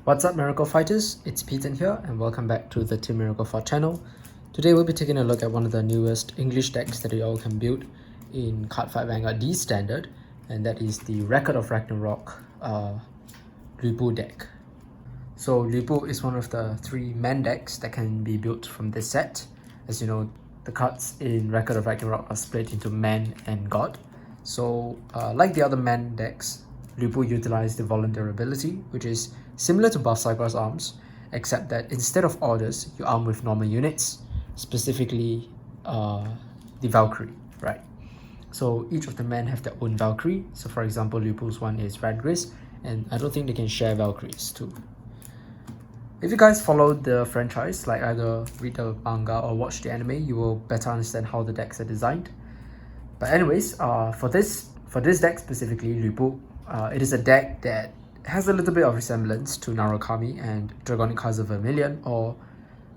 What's up, Miracle Fighters? It's Pton here, and welcome back to the Team Miracle Fight channel. Today we'll be taking a look at one of the newest English decks that you all can build in Cardfight Vanguard Standard, and that is the Record of Ragnarok Lupu deck. So Lupu is one of the 3 man decks that can be built from this set. As you know, the cards in Record of Ragnarok are split into man and god. So like the other man decks, Lupu utilise the Volundr ability, which is similar to Buff Cyclops arms, except that instead of orders, you arm with normal units, specifically the Valkyrie, right? So each of the men have their own Valkyrie. So for example, Lupu's one is Randgriz, and I don't think they can share Valkyries too. If you guys follow the franchise, like either read the manga or watch the anime, you will better understand how the decks are designed. But anyways, for this deck specifically, Lupu, it is a deck that has a little bit of resemblance to Narukami and Dragonic Cards of Vermilion, or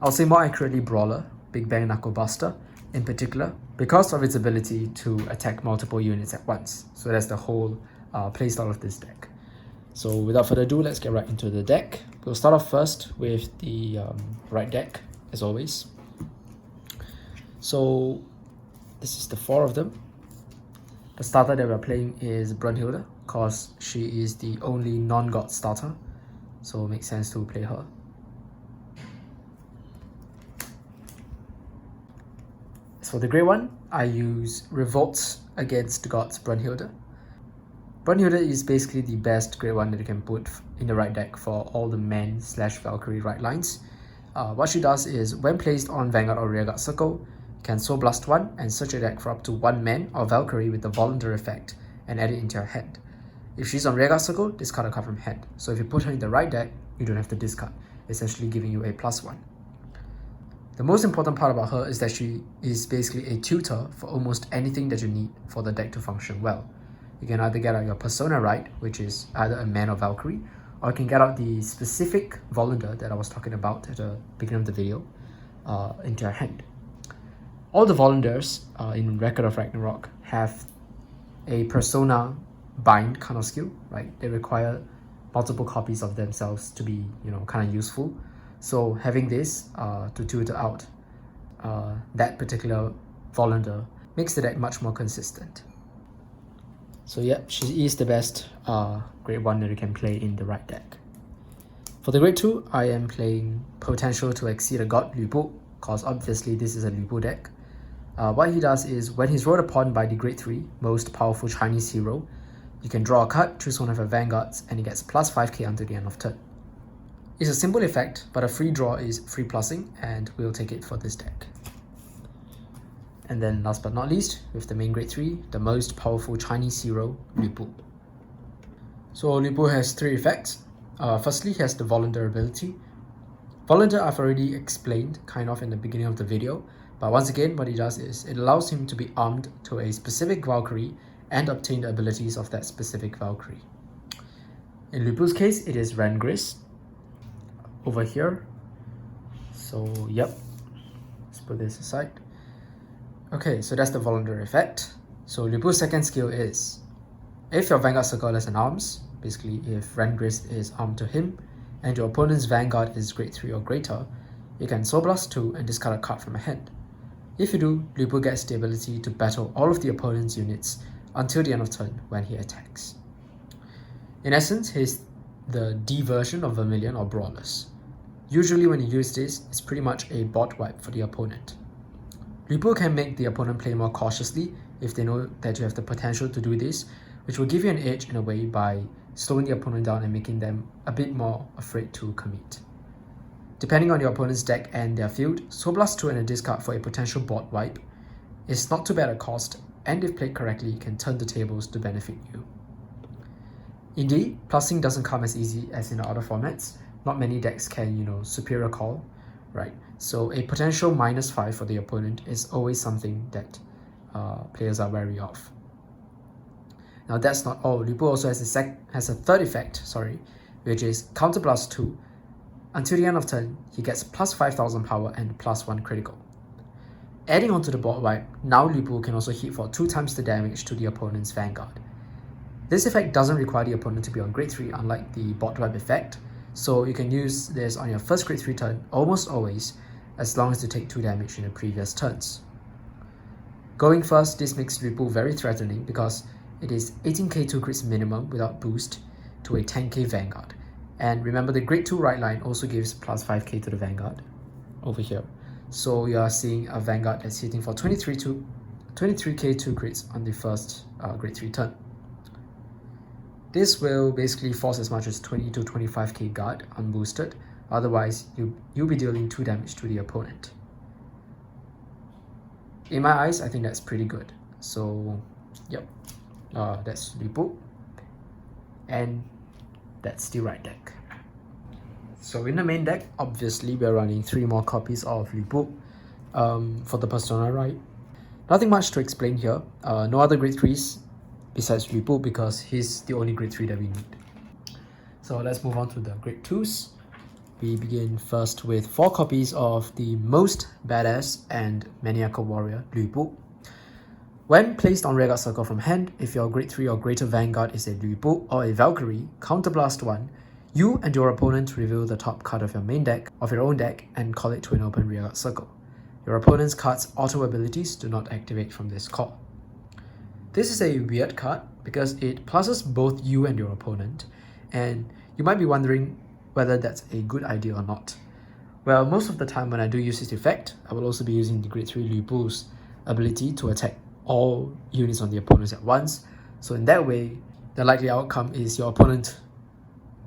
I'll say more accurately Brawler, Big Bang Knuckle Buster in particular, because of its ability to attack multiple units at once. So that's the whole playstyle of this deck. So without further ado, let's get right into the deck. We'll start off first with the right deck, as always. So this is the 4 of them. The starter that we're playing is Brunhilde, because she is the only non-god starter, so it makes sense to play her. As for the grey one, I use Revolt against Gods Brunhilde. Brunhilde is basically the best grey one that you can put in the right deck for all the men/Valkyrie right lines. What she does is, when placed on Vanguard or Rearguard Circle, you can Soul Blast 1 and search your deck for up to 1 man or Valkyrie with the Volundr effect and add it into your hand. If she's on Rearguard Circle, discard a card from hand. So if you put her in the right deck, you don't have to discard, essentially giving you a +1. The most important part about her is that she is basically a tutor for almost anything that you need for the deck to function well. You can either get out your persona right, which is either a man or Valkyrie, or you can get out the specific Volundr that I was talking about at the beginning of the video into your hand. All the Volundrs in Record of Ragnarok have a persona bind kind of skill, right? They require multiple copies of themselves to be, kind of useful. So having this to tutor out that particular Volundr makes the deck much more consistent. So yeah, she is the best grade 1 that you can play in the right deck. For the grade 2, I am playing Potential to Exceed a God Lupu, because obviously this is a Lupu deck. What he does is, when he's rolled upon by the grade 3 most powerful Chinese hero, you can draw a card, choose one of your vanguards, and he gets +5k until the end of turn. It's a simple effect, but a free draw is free plussing, and we'll take it for this deck. And then last but not least, with the main grade 3, the most powerful Chinese hero, Lupu. So Lupu has 3 effects. Firstly, he has the Volundr ability. Volundr I've already explained kind of in the beginning of the video, but once again, what he does is, it allows him to be armed to a specific Valkyrie and obtain the abilities of that specific Valkyrie. In Lupu's case, it is Randgriz over here. So yep, let's put this aside. Okay, so that's the Volundr effect. So Lupu's second skill is, if your Vanguard Circle has an arms, basically if Randgriz is armed to him, and your opponent's Vanguard is grade 3 or greater, you can Soul Blast 2 and discard a card from a hand. If you do, Lupu gets the ability to battle all of the opponent's units until the end of turn when he attacks. In essence, he's the D version of Vermilion or Brawlers. Usually when you use this, it's pretty much a bot wipe for the opponent. Lupu can make the opponent play more cautiously if they know that you have the potential to do this, which will give you an edge in a way by slowing the opponent down and making them a bit more afraid to commit. Depending on your opponent's deck and their field, Soul Blast 2 and a discard for a potential bot wipe is not too bad a cost, and if played correctly, can turn the tables to benefit you. Indeed, plussing doesn't come as easy as in the other formats. Not many decks can, superior call, right? So a potential -5 for the opponent is always something that players are wary of. Now that's not all. Lupu also has a third effect, which is Counter Blast 2. Until the end of turn, he gets +5000 power and +1 critical. Adding onto the bot wipe, now Lupu can also hit for 2 times the damage to the opponent's Vanguard. This effect doesn't require the opponent to be on grade 3, unlike the bot wipe effect, So you can use this on your first grade 3 turn almost always, as long as you take 2 damage in the previous turns. Going first, this makes Lupu very threatening because it is 18k 2 crits minimum without boost to a 10k Vanguard. And remember, the grade 2 right line also gives plus 5k to the Vanguard over here. So you are seeing a Vanguard that's hitting for 23k 2 crits on the first grade 3 turn. This will basically force as much as 20 to 25k guard unboosted, otherwise you'll be dealing 2 damage to the opponent. In my eyes, I think that's pretty good. So yep, that's Lupu, and that's the right deck. So in the main deck, obviously we're running 3 more copies of Lupu for the Persona right. Nothing much to explain here. No other grade 3s besides Lupu because he's the only grade 3 that we need. So let's move on to the grade 2s. We begin first with 4 copies of the most badass and maniacal warrior, Lupu. When placed on Rearguard Circle from hand, if your grade 3 or greater Vanguard is a Lupu or a Valkyrie, counterblast 1, you and your opponent reveal the top card of your main deck, of your own deck, and call it to an open Rearguard Circle. Your opponent's card's auto abilities do not activate from this call. This is a weird card because it pluses both you and your opponent, and you might be wondering whether that's a good idea or not. Well, most of the time when I do use this effect, I will also be using the grade 3 Lupu's ability to attack all units on the opponents at once. So in that way, the likely outcome is your opponent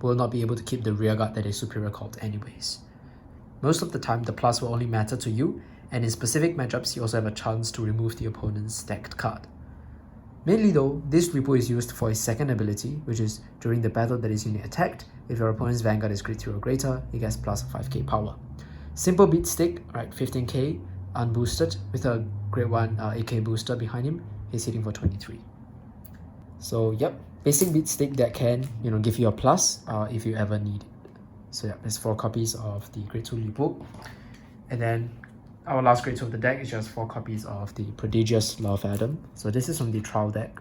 will not be able to keep the rearguard that is superior called anyways. Most of the time, the plus will only matter to you, and in specific matchups, you also have a chance to remove the opponent's stacked card. Mainly though, this Lupu is used for his second ability, which is during the battle that his unit attacked, if your opponent's Vanguard is grade 3 or greater, he gets plus 5k power. Simple beat stick, right, 15k, unboosted, with a grade 1 AK booster behind him, he's hitting for 23. So yep, basic beat stick that can, give you a plus if you ever need it. So yeah, there's 4 copies of the grade 2 Lupu. And then our last grade 2 of the deck is just 4 copies of the Prodigious Love Adam. So this is from the trial deck.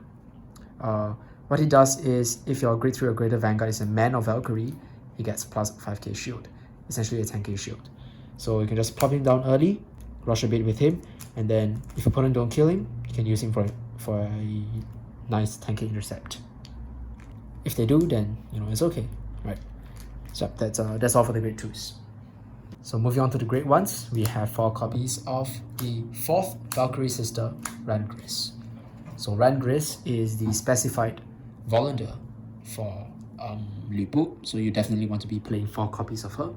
What he does is, if your grade 3 or greater Vanguard is a man or Valkyrie, he gets plus 5k shield, essentially a 10k shield. So you can just plop him down early, rush a bit with him, and then if opponent don't kill him, you can use him for a nice 10k intercept. If they do, then it's okay, right? So that's all for the grade 2s. So moving on to the grade 1s, we have 4 copies of the Fourth Valkyrie Sister, Randgriz. So Randgriz is the specified Volundr for Lupu, so you definitely want to be playing 4 copies of her.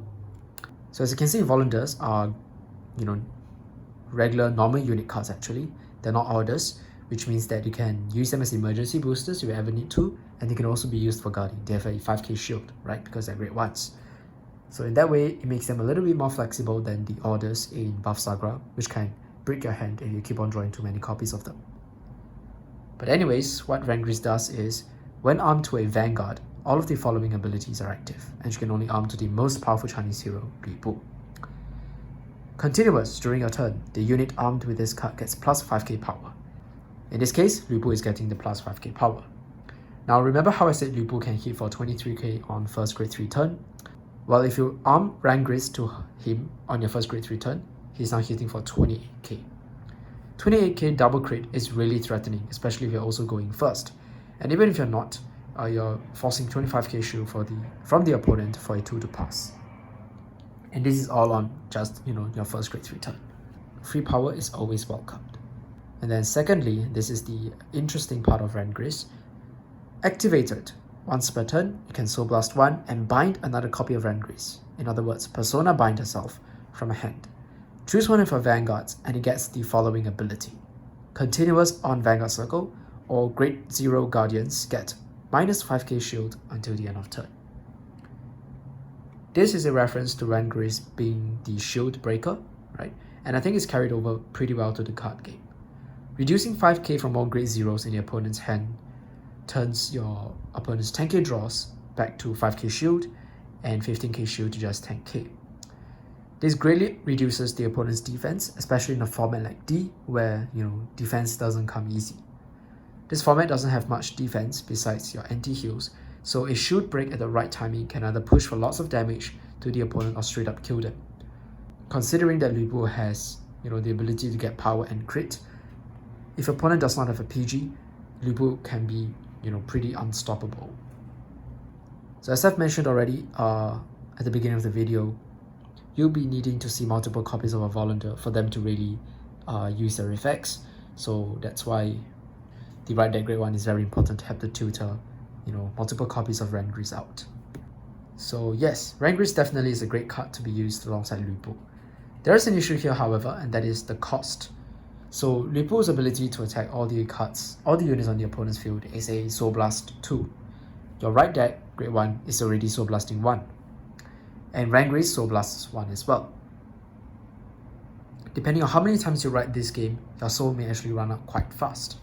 So as you can see, Volundrs are, regular normal unit cards actually. They're not orders, which means that you can use them as emergency boosters if you ever need to, and they can also be used for guarding. They have a 5k shield, right, because they're grade 1s. So in that way, it makes them a little bit more flexible than the orders in Buff Sagra, which can break your hand if you keep on drawing too many copies of them. But anyways, what Randgriz does is, when armed to a Vanguard, all of the following abilities are active, and she can only arm to the most powerful Chinese hero, Lupu. Continuous, during your turn, the unit armed with this card gets plus 5k power. In this case, Lupu is getting the plus 5k power. Now remember how I said Lupu can hit for 23k on first grade 3 turn? Well, if you arm Randgriz to him on your first grade 3 turn, he's now hitting for 28k. 28k double crit is really threatening, especially if you're also going first. And even if you're not, you're forcing 25k shield from the opponent for a 2 to pass. And this is all on just, your first grade 3 turn. Free power is always welcomed. And then secondly, this is the interesting part of Randgriz. Activated. Once per turn, you can Soul Blast 1 and bind another copy of Randgriz. In other words, Persona bind herself from a hand. Choose one of her Vanguards and it gets the following ability. Continuous on Vanguard Circle, or Grade 0 Guardians get minus 5k shield until the end of turn. This is a reference to Randgriz being the shield breaker, right? And I think it's carried over pretty well to the card game. Reducing 5k from all grade 0s in the opponent's hand turns your opponent's 10k draws back to 5k shield and 15k shield to just 10k. This greatly reduces the opponent's defense, especially in a format like D, where defense doesn't come easy. This format doesn't have much defense besides your anti-heals, so a shield break at the right timing can either push for lots of damage to the opponent or straight up kill them. Considering that Lu Bu has the ability to get power and crit, if opponent does not have a PG, Lu Bu can be pretty unstoppable. So as I've mentioned already at the beginning of the video, you'll be needing to see multiple copies of a Volundr for them to really use their effects. So that's why the right deck grade 1 is very important to have the tutor, multiple copies of Randgriz out. So yes, Randgriz definitely is a great card to be used alongside Lu Bu. There is an issue here, however, and that is the cost. So Lu Bu's ability to attack all the units on the opponent's field is a Soul Blast 2. Your right deck, grade 1, is already Soul Blasting 1. And Randgriz Soul Blasts 1 as well. Depending on how many times you ride this game, your soul may actually run out quite fast.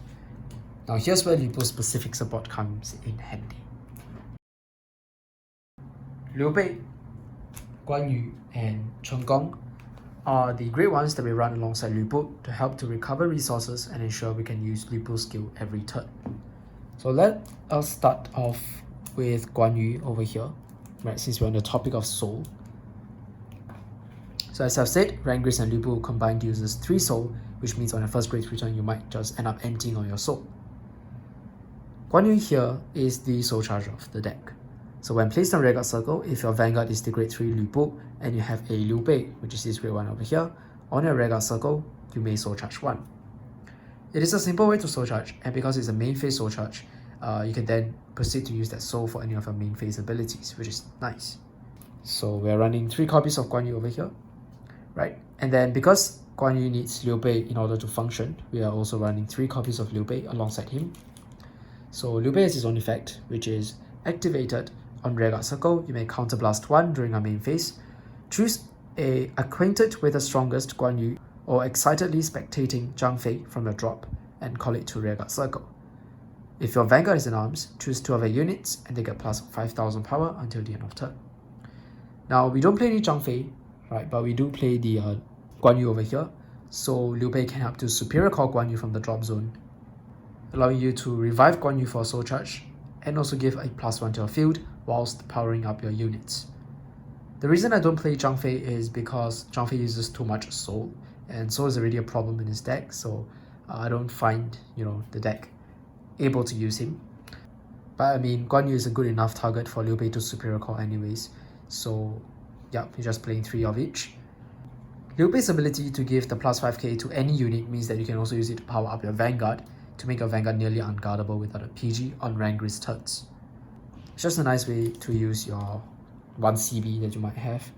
Now here's where Lu Bu's specific support comes in handy. Liu Bei, Guan Yu, and Chen Gong are the great ones that we run alongside Lu Bu to help to recover resources and ensure we can use Lu Bu's skill every turn. So let us start off with Guan Yu over here, right, since we're on the topic of soul. So as I've said, Randgriz and Lu Bu combined uses 3 soul, which means on your first grade 3 turn you might just end up emptying all your soul. Guan Yu here is the soul charger of the deck. So when placed on Record Circle, if your Vanguard is the grade 3 Lu Bu and you have a Liu Bei, which is this grade 1 over here, on your Record Circle, you may soul charge 1. It is a simple way to soul charge, and because it's a main phase soul charge, you can then proceed to use that soul for any of your main phase abilities, which is nice. So we're running 3 copies of Guan Yu over here, right? And then because Guan Yu needs Liu Bei in order to function, we are also running 3 copies of Liu Bei alongside him. So Liu Bei has his own effect, which is activated on Record Circle. You may counterblast 1 during our main phase. Choose a acquainted with the strongest Guan Yu or excitedly spectating Zhang Fei from your drop and call it to Record Circle. If your Vanguard is in arms, choose 2 of your units and they get plus 5000 power until the end of turn. Now we don't play any Zhang Fei, right, but we do play the Guan Yu over here. So Liu Bei can help to superior call Guan Yu from the drop zone, allowing you to revive Guan Yu for a soul charge and also give a +1 to your field whilst powering up your units. The reason I don't play Zhang Fei is because Zhang Fei uses too much soul, and soul is already a problem in his deck, so I don't find the deck able to use him. But I mean, Guan Yu is a good enough target for Liu Bei to superior call anyways, so yeah, you're just playing 3 of each. Liu Bei's ability to give the +5k to any unit means that you can also use it to power up your Vanguard to make your Vanguard nearly unguardable without a PG on Randgriz turns. It's just a nice way to use your 1 CB that you might have.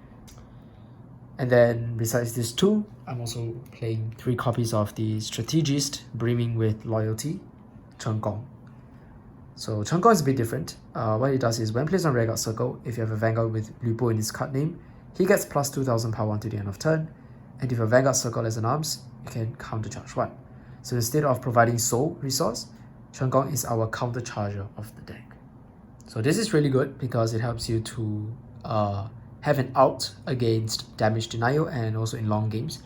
And then besides these 2, I'm also playing 3 copies of the Strategist brimming with loyalty, Chen Gong. So Chen Gong is a bit different. What he does is when placed on Record Circle, if you have a Vanguard with Lu Bu in his card name, he gets plus 2000 power until the end of turn. And if your Vanguard Circle is in arms, you can countercharge 1. So instead of providing soul resource, Chen Gong is our counter charger of the deck. So this is really good because it helps you to have an out against damage denial and also in long games,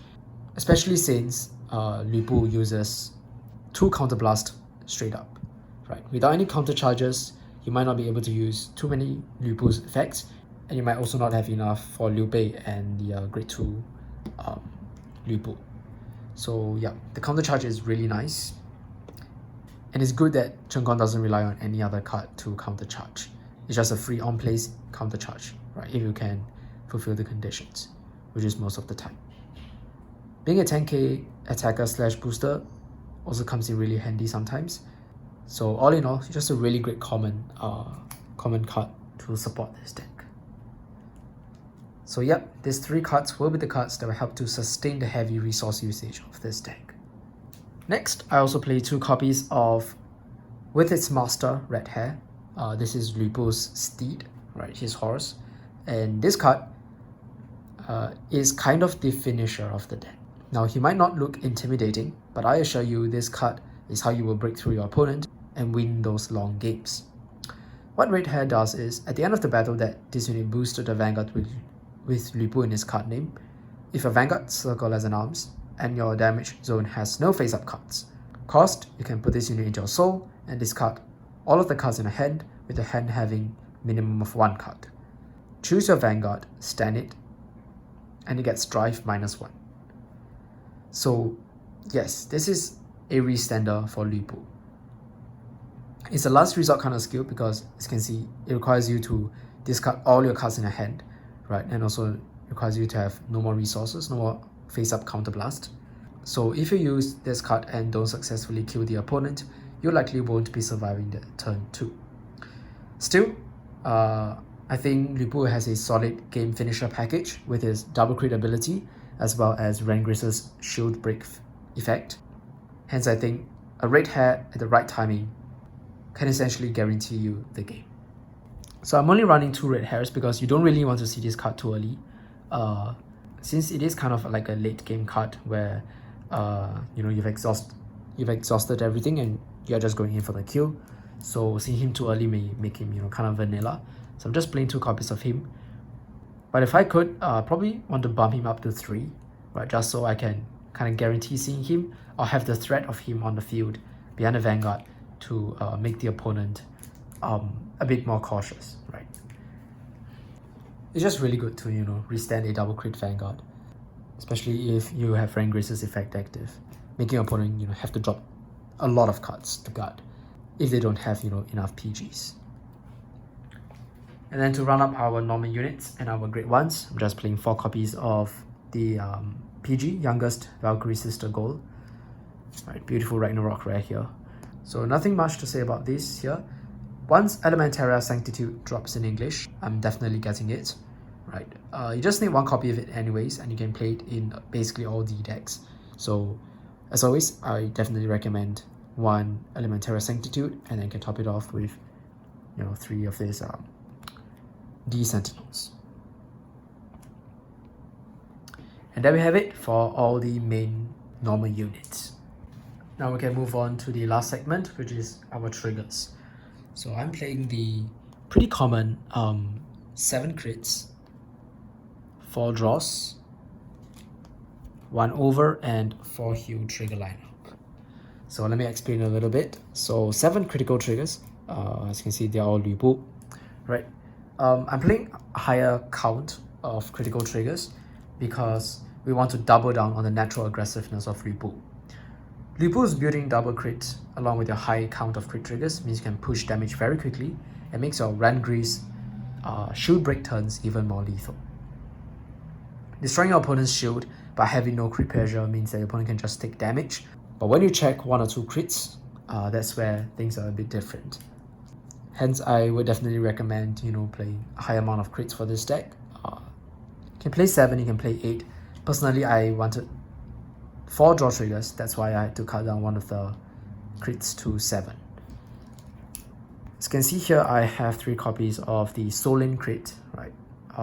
especially since Lu Bu uses 2 counterblast straight up. Right? Without any counter charges, you might not be able to use too many Lu Bu's effects, and you might also not have enough for Liu Bei and the grade 2 Lu Bu. So yeah, the counter charge is really nice. And it's good that Chen Gong doesn't rely on any other card to counter charge. It's just a free on-place counter charge, right? If you can fulfill the conditions, which is most of the time. Being a 10k attacker / booster also comes in really handy sometimes. So all in all, it's just a really great common card to support this deck. So yep, these 3 cards will be the cards that will help to sustain the heavy resource usage of this deck. Next, I also play 2 copies of With Its Master, Red Hair. This is Lu Bu's steed, right, his horse. And this card is kind of the finisher of the deck. Now, he might not look intimidating, but I assure you this card is how you will break through your opponent and win those long games. What Red Hair does is, at the end of the battle that this unit boosted the Vanguard with Lu Bu in his card name, if a Vanguard Circle has an arms, and your damage zone has no face-up cards. Cost, you can put this unit into your soul and discard all of the cards in your hand with the hand having minimum of 1 card. Choose your Vanguard, stand it, and it gets drive -1. So yes, this is a restander for Lu Bu. It's a last resort kind of skill because, as you can see, it requires you to discard all your cards in your hand, right? And also requires you to have no more resources, no more face-up counterblast. So if you use this card and don't successfully kill the opponent, you likely won't be surviving the turn 2. Still, I think Lu Bu has a solid game finisher package with his double crit ability as well as Randgriz's shield break effect. Hence, I think a red hair at the right timing can essentially guarantee you the game. So I'm only running 2 red hairs because you don't really want to see this card too early. Since it is kind of like a late game card where you've exhausted everything and you're just going in for the kill. So seeing him too early may make him kind of vanilla. So I'm just playing 2 copies of him. But if I could, probably want to bump him up to 3, right? Just so I can kind of guarantee seeing him or have the threat of him on the field behind the Vanguard to make the opponent a bit more cautious, right? It's just really good to restand a double crit Vanguard, especially if you have Randgriz's effect active, making your opponent have to drop a lot of cards to guard if they don't have enough PGs. And then to round up our normal units and our grade 1s, I'm just playing 4 copies of the PG, youngest Valkyrie Sister Gold. Right, beautiful Ragnarok rare here. So nothing much to say about this here. Once Elementaria Sanctitude drops in English, I'm definitely getting it. Right, you just need 1 copy of it anyways, and you can play it in basically all D decks. So as always, I definitely recommend 1 Elementaria Sanctitude, and then you can top it off with 3 of these D Sentinels. And there we have it for all the main normal units. Now we can move on to the last segment, which is our triggers. So I'm playing the pretty common 7 crits, 4 draws, 1 over, and 4 heal trigger lineup. So let me explain a little bit. So 7 critical triggers. As you can see, they're all Lu Bu, right? I'm playing a higher count of critical triggers because we want to double down on the natural aggressiveness of Lu Bu. Lu Bu's building double crit along with your high count of crit triggers means you can push damage very quickly and makes your Randgriz shield break turns even more lethal. Destroying your opponent's shield by having no crit pressure means that your opponent can just take damage. But when you check 1 or 2 crits, that's where things are a bit different. Hence, I would definitely recommend, playing a high amount of crits for this deck. You can play 7, you can play 8. Personally, I wanted 4 draw triggers. That's why I had to cut down one of the crits to 7. As you can see here, I have 3 copies of the Solin crit, right?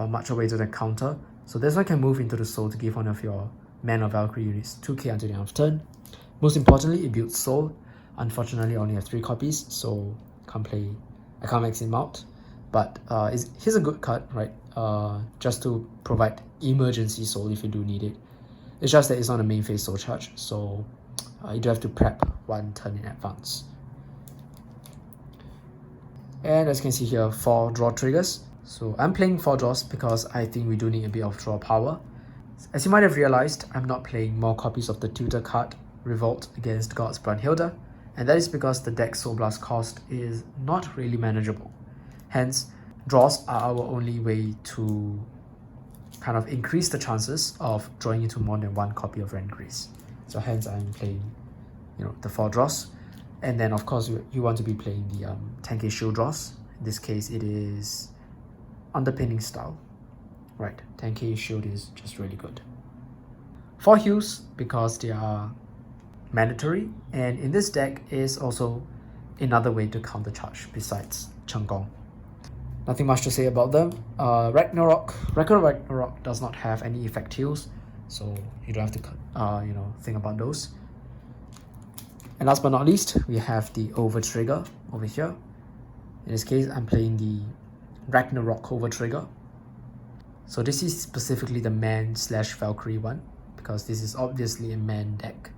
Much away to the counter. So this one can move into the soul to give one of your Man or Valkyrie units 2k until the end of turn. Most importantly, it builds soul. Unfortunately, I only have 3 copies, so I can't max him out. But he's a good card, right? Just to provide emergency soul if you do need it. It's just that it's not a main phase soul charge, so you do have to prep 1 turn in advance. And as you can see here, 4 draw triggers. So I'm playing 4 draws because I think we do need a bit of draw power. As you might have realized, I'm not playing more copies of the tutor card Revolt against God's Brunhilde, and that is because the deck's Soul Blast cost is not really manageable. Hence, draws are our only way to kind of increase the chances of drawing into more than 1 copy of Randgriz. So hence I'm playing, the 4 draws. And then of course you want to be playing the 10k shield draws. In this case it is underpinning style. Right, 10k shield is just really good. 4 heals because they are mandatory, and in this deck is also another way to counter charge besides Chengong. Nothing much to say about them. Record of Ragnarok does not have any effect heals, so you don't have to think about those. And last but not least, we have the over trigger over here. In this case, I'm playing the Ragnarok over trigger. So this is specifically the man/Valkyrie one, because this is obviously a man deck.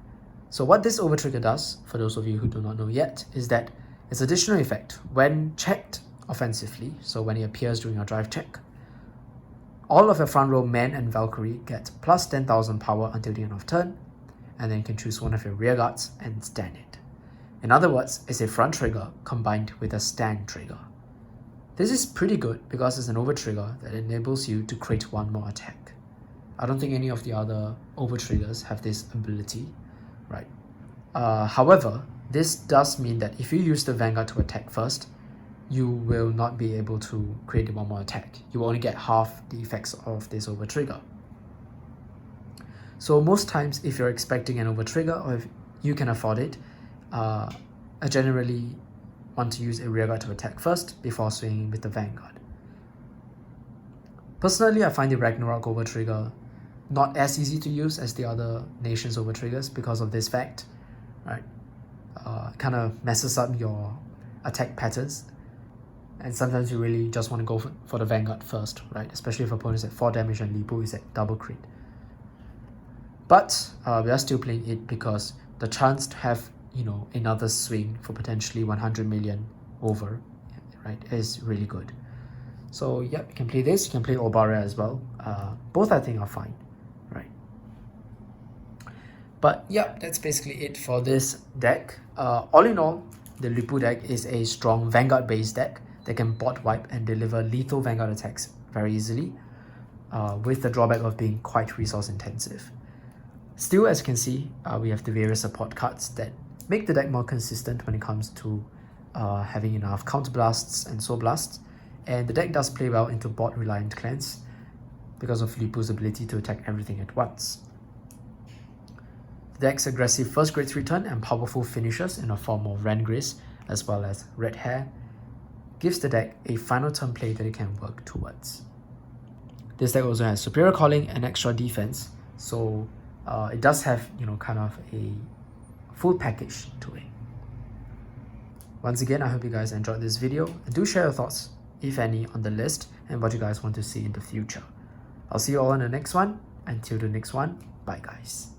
So what this over trigger does, for those of you who do not know yet, is that its additional effect, when checked offensively, so when it appears during your drive check, all of your front row men and Valkyrie get plus 10,000 power until the end of turn, and then you can choose one of your rear guards and stand it. In other words, it's a front trigger combined with a stand trigger. This is pretty good because it's an over trigger that enables you to create one more attack. I don't think any of the other over triggers have this ability, right? However, this does mean that if you use the Vanguard to attack first, you will not be able to create one more attack. You will only get half the effects of this over trigger. So most times, if you're expecting an over trigger or if you can afford it, I generally want to use a rearguard to attack first before swinging with the Vanguard. Personally, I find the Ragnarok over trigger not as easy to use as the other nations over triggers because of this fact, right? It kind of messes up your attack patterns, and sometimes you really just want to go for the Vanguard first, right? Especially if opponents at 4 damage and Lipu is at double crit. But we are still playing it because the chance to have, you know, another swing for potentially 100 million over, right, is really good. So yeah, you can play this, you can play Obara as well. Both I think are fine, right? But yeah, that's basically it for this deck. All in all, the Lipu deck is a strong Vanguard based deck that can bot wipe and deliver lethal Vanguard attacks very easily, with the drawback of being quite resource intensive. Still, as you can see, we have the various support cards that make the deck more consistent when it comes to having enough counter blasts and soul blasts, and the deck does play well into bot reliant clans because of Lipu's ability to attack everything at once. The deck's aggressive first grade 3 turn and powerful finishers in the form of Randgriz as well as Red Hair gives the deck a final turn play that it can work towards. This deck also has superior calling and extra defense, so it does have, you know, kind of a full package to it. Once again, I hope you guys enjoyed this video, and do share your thoughts, if any, on the list and what you guys want to see in the future. I'll see you all in the next one. Until the next one, bye guys.